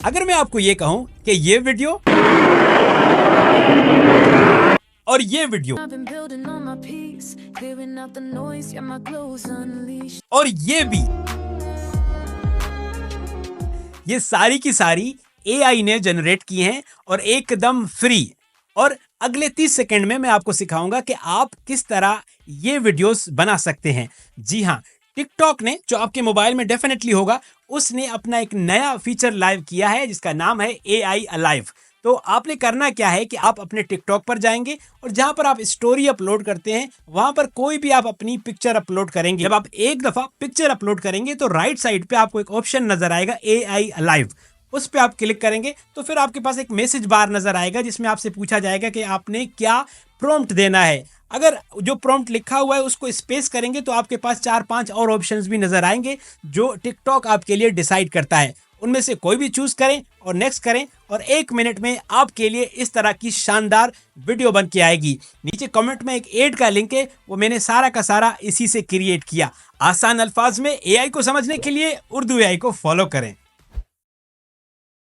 अगर मैं आपको ये कहूं कि ये वीडियो और ये वीडियो और ये भी, ये सारी की सारी एआई ने जनरेट की हैं और एकदम फ्री। और अगले 30 सेकंड में मैं आपको सिखाऊंगा कि आप किस तरह ये वीडियोस बना सकते हैं। जी हाँ, टिकटॉक ने, जो आपके मोबाइल में डेफिनेटली होगा, उसने अपना एक नया फीचर लाइव किया है जिसका नाम है एआई अलाइव। तो आपने करना क्या है कि आप अपने टिकटॉक पर जाएंगे और जहां पर आप स्टोरी अपलोड करते हैं वहां पर कोई भी आप अपनी पिक्चर अपलोड करेंगे। जब आप एक दफा पिक्चर अपलोड करेंगे तो राइट साइड पे आपको एक ऑप्शन नजर आएगा एआई अलाइव, उस पर आप क्लिक करेंगे तो फिर आपके पास एक मैसेज बार नजर आएगा जिसमें आपसे पूछा जाएगा कि आपने क्या प्रॉम्प्ट देना है। अगर जो प्रॉम्प्ट लिखा हुआ है उसको स्पेस करेंगे तो आपके पास 4-5 और ऑप्शंस भी नजर आएंगे जो टिकटॉक आपके लिए डिसाइड करता है। उनमें से कोई भी चूज करें और नेक्स्ट करें और 1 मिनट में आपके लिए इस तरह की शानदार वीडियो बन के आएगी। नीचे कमेंट में एक ऐड का लिंक है, वो मैंने सारा का सारा इसी से क्रिएट किया। आसान अल्फाज में एआई को समझने के लिए उर्दू एआई को फॉलो करें।